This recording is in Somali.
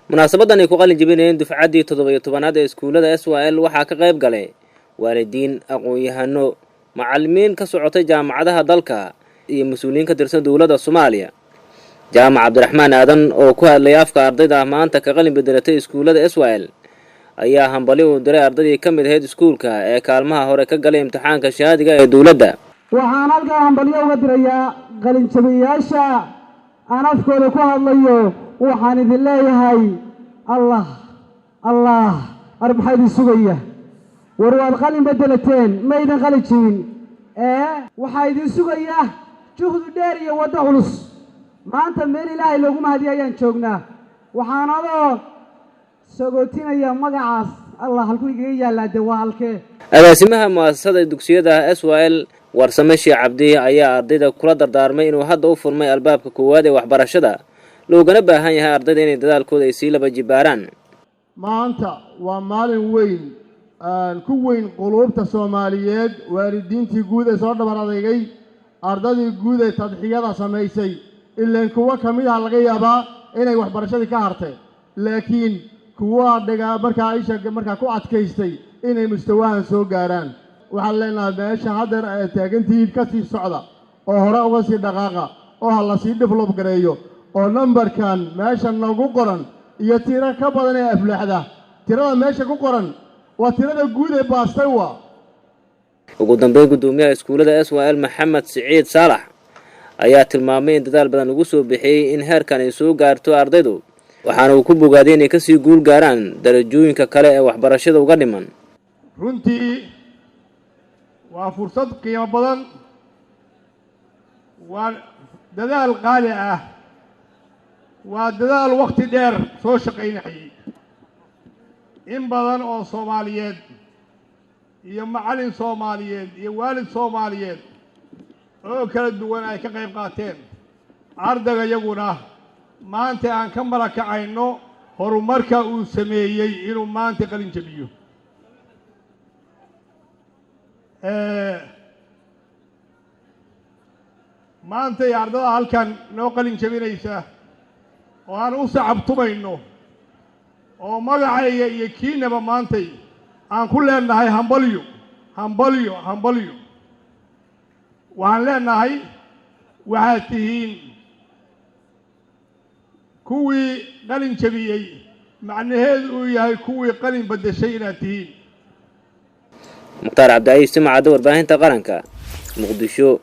munaasabadan ay ku qalin jabinayeen dufcaddii 17aad ee iskuulada SYL waxaa ka qayb galay waalidiin, aqoon-yahano, macallimiin ka socotay jaamacadaha dalka iyo mas'uuliyiin ka tirsan dawladda Soomaaliya. Jaamac Cabdiraxmaan Aadan oo ku hadlay afka ardayda maanta ka qalin bedelatay iskuulada SYL ayaa hambali u diray ardaydii ka mid ahayd iskuulka ee kaalmaha hore ka galay imtixaanka shahaadiga ee dawladda. waxaan halkaa hambaliyo uga dirayaa qalin jabiyaasha aan afkooda ku hadlayo. waxaan idin leeyahay allah arbaxaydii sugaya war waad qalin bedelateen maydan qalin jibin waxaa idin sugaya juhdi dheer iyo waddo culus. maanta meel ilaahay loogu mahadiyo ayaan joognaa. waxaan adoo sagootinaya magacaas allah halkuu igaga yaallaa dee waa halkee. agaasimaha mu'asasada dugsiyada SYL warsame Sheekh Cabdi ayaa ardayda kula dardaarmay inuu hadda u furmay albaabka koowaad ee waxbarashada loogana baahan yahay ardayda inay dadaalkooda ay sii laba jibaaraan. maanta waa maalin weyn ku weyn quluubta Soomaaliyeed, waalidiintii guud ee soo dhabar adeegay, ardaydii guud ee tadxiyada sameysay ilaa kuwa kamid ah laga yaabaa inay waxbarashadii ka hartay, laakiin kuwa dhaga markaa ku adkaystay inay mustawahan soo gaaraan. waxaan leenahay meesha hadda ay taagantihiin ka sii socda oo hore uga sii dhaqaaqa oo la sii develop gareeyo oo numberkan meesha nagu qoran iyo tiro ka badan ee aflaxda tirada meesha ku qoran waa tirada guud ee baastay. ugu dambeyn gudoomiyaha iskuulada SYL Maxamed Siciid Saalax ayaa tilmaamay in dadaal badan ugu soo bixiyay in heerkan ay soo gaarto ardaydu, waxaana uu ku bogaadiyay inay ka sii guul gaaraan darajooyinka kale ee waxbarashada uga dhiman. runtii waa fursad qiimo badan, waa dadaal qaali ah, waa dadaal waqti dheer soo shaqaynayay. in badan oo Soomaaliyeed iyo macallin Soomaaliyeed iyo waalid Soomaaliyeed oo kala duwan ay ka qayb qaateen. ardayga iyaguna maanta aan ka malakacayno horumarka uu sameeyey inuu maanta qalin jabiyo. maanta ardayda halkan noo qalin jabinaysa oo aan u sacabtumayno oo magacayga iyo kiinaba maantay aan ku leenahay hambalyo. waxaan leenahay waxaad tihiin kuwii qalin jabiyey, macnaheedu uu yahay kuwii qalin bedeshay inaad tihiin. mukhtaar cabdi ciise, warbaahinta qaranka, Muqdisho.